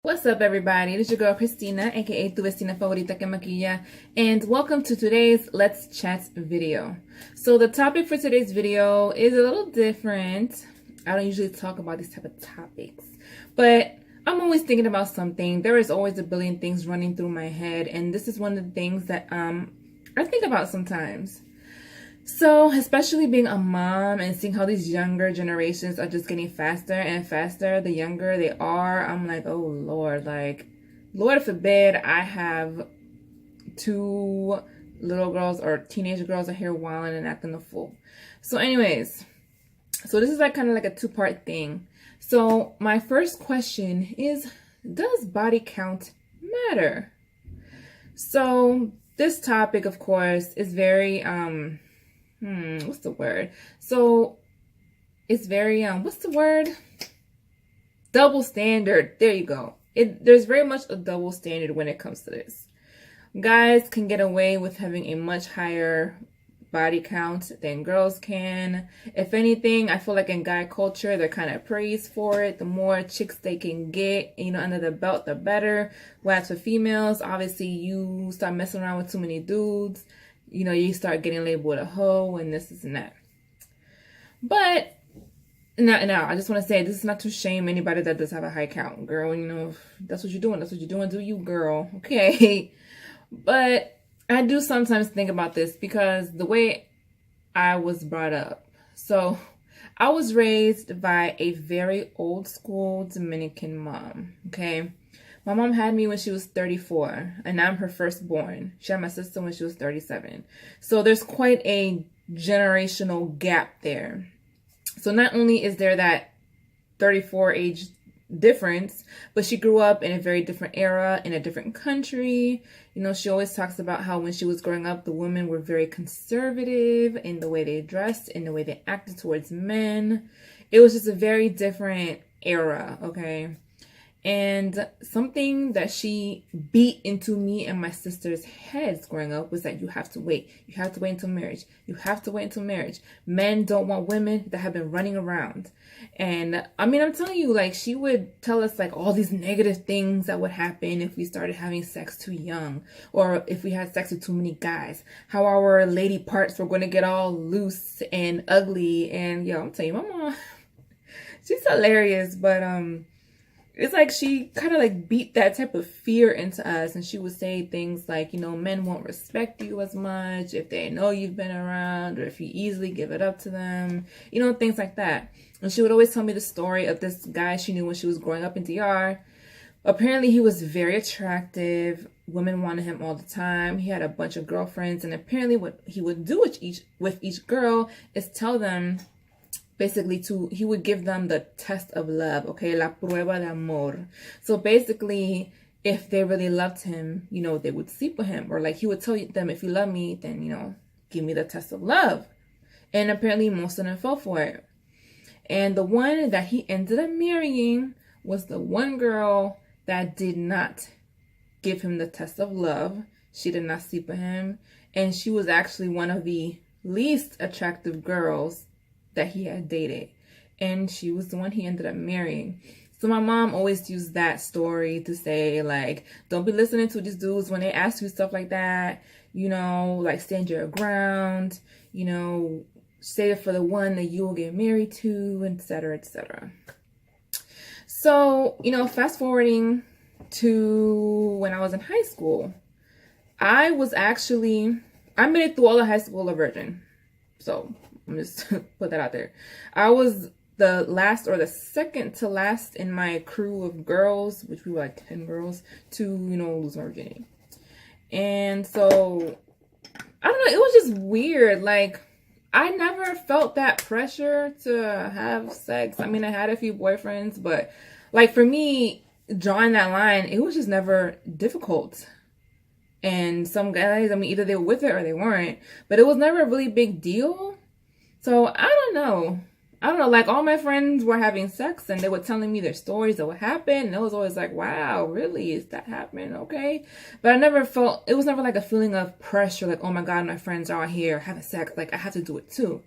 What's up, everybody? This is your girl Christina, aka Tu Vecina Favorita que Maquilla, and welcome to today's Let's Chat video. So the topic for today's video is a little different. I don't usually talk about these type of topics, but I'm always thinking about something. There is always a billion things running through my head, and this is one of the things that I think about sometimes. So, especially being a mom and seeing how these younger generations are just getting faster and faster, the younger they are, I'm like, oh Lord, like, Lord forbid I have two little girls or teenage girls out here wilding and acting a fool. So anyways, so this is like kind of like a two-part thing. So my first question is, does body count matter? So this topic, of course, is very, what's the word? So it's very what's the word? Double standard. There you go. There's very much a double standard when it comes to this. Guys can get away with having a much higher body count than girls can. If anything, I feel like in guy culture, they're kind of praised for it. The more chicks they can get, under the belt, the better. Whereas for females, obviously you start messing around with too many dudes, you start getting labeled a hoe and this and that. But now, I just want to say, this is not to shame anybody that does have a high count. Girl, if that's what you're doing. That's what you're doing. Do you, girl. Okay. But I do sometimes think about this because the way I was brought up. So I was raised by a very old school Dominican mom. Okay. My mom had me when she was 34, and I'm her firstborn. She had my sister when she was 37. So there's quite a generational gap there. So not only is there that 34 age difference, but she grew up in a very different era, in a different country. She always talks about how when she was growing up, the women were very conservative in the way they dressed, in the way they acted towards men. It was just a very different era, okay? And something that she beat into me and my sister's heads growing up was that you have to wait. You have to wait until marriage. You have to wait until marriage. Men don't want women that have been running around. And I'm telling you, like, she would tell us like all these negative things that would happen if we started having sex too young, or if we had sex with too many guys, how our lady parts were going to get all loose and ugly. And I'm telling you, my mom, she's hilarious, but it's like she kind of like beat that type of fear into us, and she would say things like, men won't respect you as much if they know you've been around, or if you easily give it up to them, things like that. And she would always tell me the story of this guy she knew when she was growing up in DR. Apparently he was very attractive. Women wanted him all the time. He had a bunch of girlfriends, and apparently what he would do with each girl is tell them, basically, he would give them the test of love, okay? La prueba de amor. So basically, if they really loved him, they would sleep with him. Or like he would tell them, if you love me, then, give me the test of love. And apparently most of them fell for it. And the one that he ended up marrying was the one girl that did not give him the test of love. She did not sleep with him. And she was actually one of the least attractive girls that he had dated, and she was the one he ended up marrying. So my mom always used that story to say, like, don't be listening to these dudes when they ask you stuff like that, like, stand your ground, stay for the one that you will get married to, etc., etc. So, fast forwarding to when I was in high school, I made it through all of high school a virgin. So I'm just put that out there. I was the last or the second to last in my crew of girls, which we were like 10 girls, to, lose my virginity. And so, I don't know, it was just weird. Like, I never felt that pressure to have sex. I had a few boyfriends, but like for me, drawing that line, it was just never difficult. And some guys, either they were with it or they weren't, but it was never a really big deal. So I don't know, like all my friends were having sex and they were telling me their stories of what happened. And it was always like, wow, really? Is that happening? Okay. But it was never like a feeling of pressure. Like, oh my God, my friends are out here having sex. Like I have to do it too,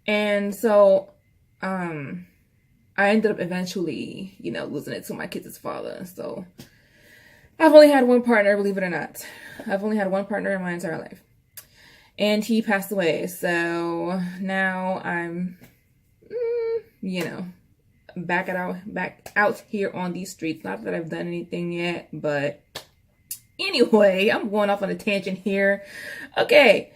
And so, I ended up eventually, you know, losing it to my kids' father. So I've only had one partner, believe it or not. I've only had one partner in my entire life. And he passed away. So now I'm, you know, back out here on these streets. Not that I've done anything yet, but anyway, I'm going off on a tangent here. Okay.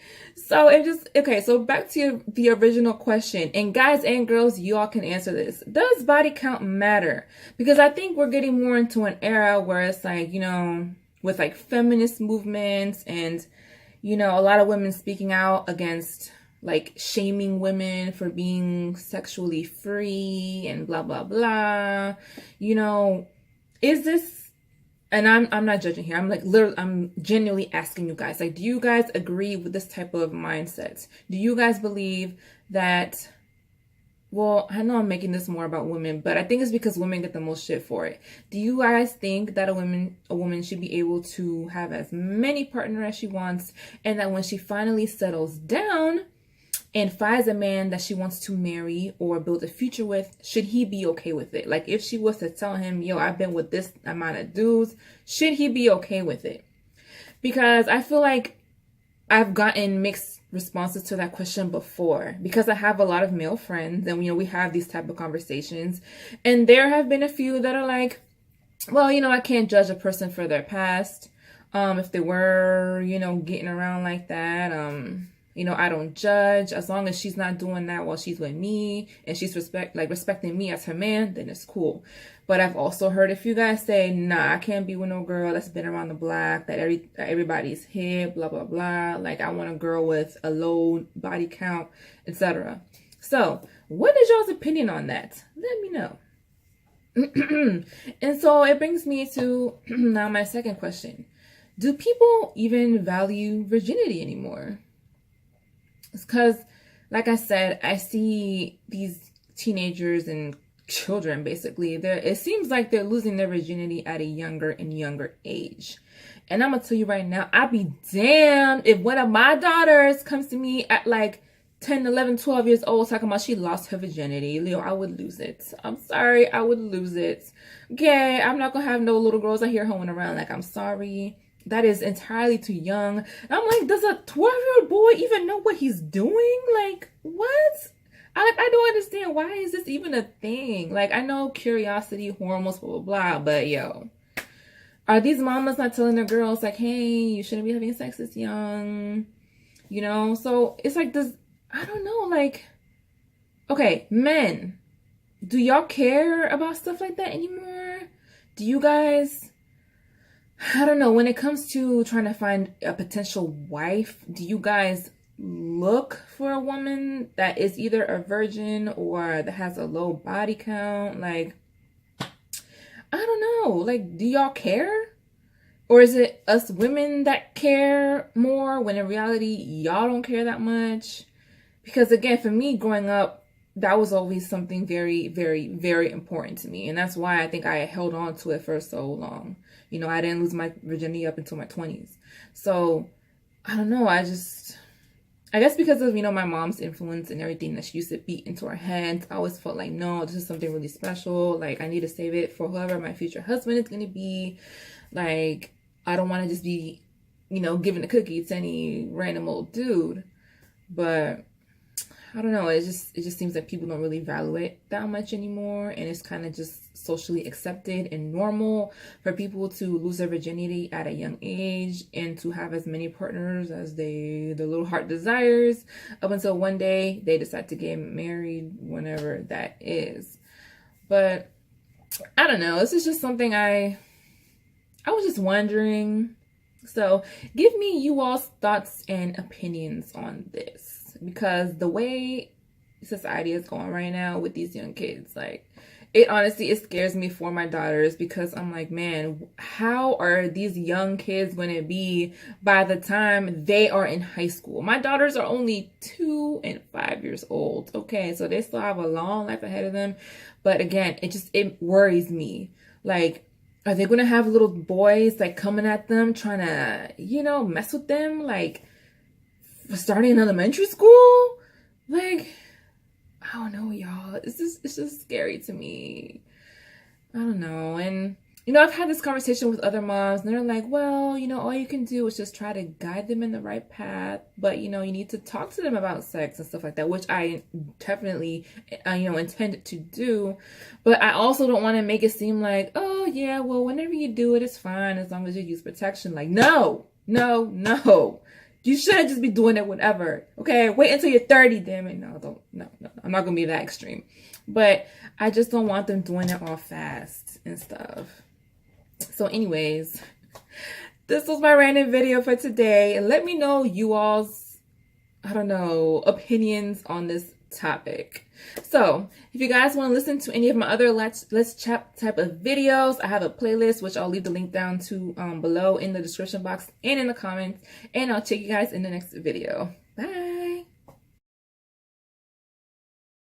So back to the original question. And guys and girls, you all can answer this. Does body count matter? Because I think we're getting more into an era where it's like, you know, with like feminist movements and, you know, a lot of women speaking out against like shaming women for being sexually free and blah, blah, blah. You know, is this, and I'm not judging here. I'm like literally, I'm genuinely asking you guys, like, do you guys agree with this type of mindset? Do you guys believe that, well, I know I'm making this more about women, but I think it's because women get the most shit for it. Do you guys think that a woman should be able to have as many partners as she wants, and that when she finally settles down and finds a man that she wants to marry or build a future with, should he be okay with it? Like, if she was to tell him, yo, I've been with this amount of dudes, should he be okay with it? Because I feel like I've gotten mixed responses to that question before, because I have a lot of male friends and, you know, we have these type of conversations, and there have been a few that are like, well, you know, I can't judge a person for their past. If they were, you know, getting around like that, you know, I don't judge. As long as she's not doing that while she's with me and she's respecting me as her man, then it's cool. But I've also heard a few guys say, nah, I can't be with no girl that's been around the block, that everybody's hit, blah, blah, blah. Like, I want a girl with a low body count, etc. So, what is y'all's opinion on that? Let me know. And so it brings me to now my second question. Do people even value virginity anymore? It's because, like I said, I see these teenagers and children, basically, it seems like they're losing their virginity at a younger and younger age. And I'm going to tell you right now, I'd be damned if one of my daughters comes to me at like 10, 11, 12 years old talking about she lost her virginity. Leo, I would lose it. I'm sorry, I would lose it. Okay, I'm not going to have no little girls out here hoeing around. Like, I'm sorry. That is entirely too young. And I'm like, does a 12-year-old boy even know what he's doing? Like, what? I don't understand. Why is this even a thing? Like, I know curiosity, hormones, blah, blah, blah. But, yo, are these mamas not telling their girls, like, hey, you shouldn't be having sex this young? You know? So, it's like this, I don't know, like, okay, men, do y'all care about stuff like that anymore? Do you guys... I don't know, when it comes to trying to find a potential wife, do you guys look for a woman that is either a virgin or that has a low body count? Like, I don't know. Like, do y'all care? Or is it us women that care more when in reality y'all don't care that much? Because again, for me growing up, that was always something very, very, very important to me. And that's why I think I held on to it for so long. You know, I didn't lose my virginity up until my 20s. So, I don't know. I guess because of, you know, my mom's influence and everything that she used to beat into our heads, I always felt like, no, this is something really special. Like, I need to save it for whoever my future husband is going to be. Like, I don't want to just be, you know, giving a cookie to any random old dude. But I don't know. It just seems like people don't really value it that much anymore. And it's kind of just socially accepted and normal for people to lose their virginity at a young age and to have as many partners as their little heart desires up until one day they decide to get married, whenever that is. But I don't know. This is just something I was just wondering. So give me you all's thoughts and opinions on this, because the way society is going right now with these young kids, like, it scares me for my daughters, because I'm like, man, how are these young kids going to be by the time they are in high school? My daughters are only 2 and 5 years old. Okay, so they still have a long life ahead of them. But again, it worries me. Like, are they going to have little boys like coming at them, trying to, you know, mess with them, like starting in elementary school? Like, I don't know, y'all. It's just scary to me. I don't know. And I've had this conversation with other moms, and they're like, well, all you can do is just try to guide them in the right path. But, you need to talk to them about sex and stuff like that, which I definitely, intended to do. But I also don't want to make it seem like, oh, yeah, well, whenever you do it, it's fine as long as you use protection. Like, no. You shouldn't just be doing it whenever. Okay, wait until you're 30, damn it. No. I'm not going to be that extreme. But I just don't want them doing it all fast and stuff. So anyways, this was my random video for today. And let me know you all's, opinions on this topic. So if you guys want to listen to any of my other Let's Chat type of videos, I have a playlist, which I'll leave the link down to below in the description box and in the comments. And I'll check you guys in the next video. Bye.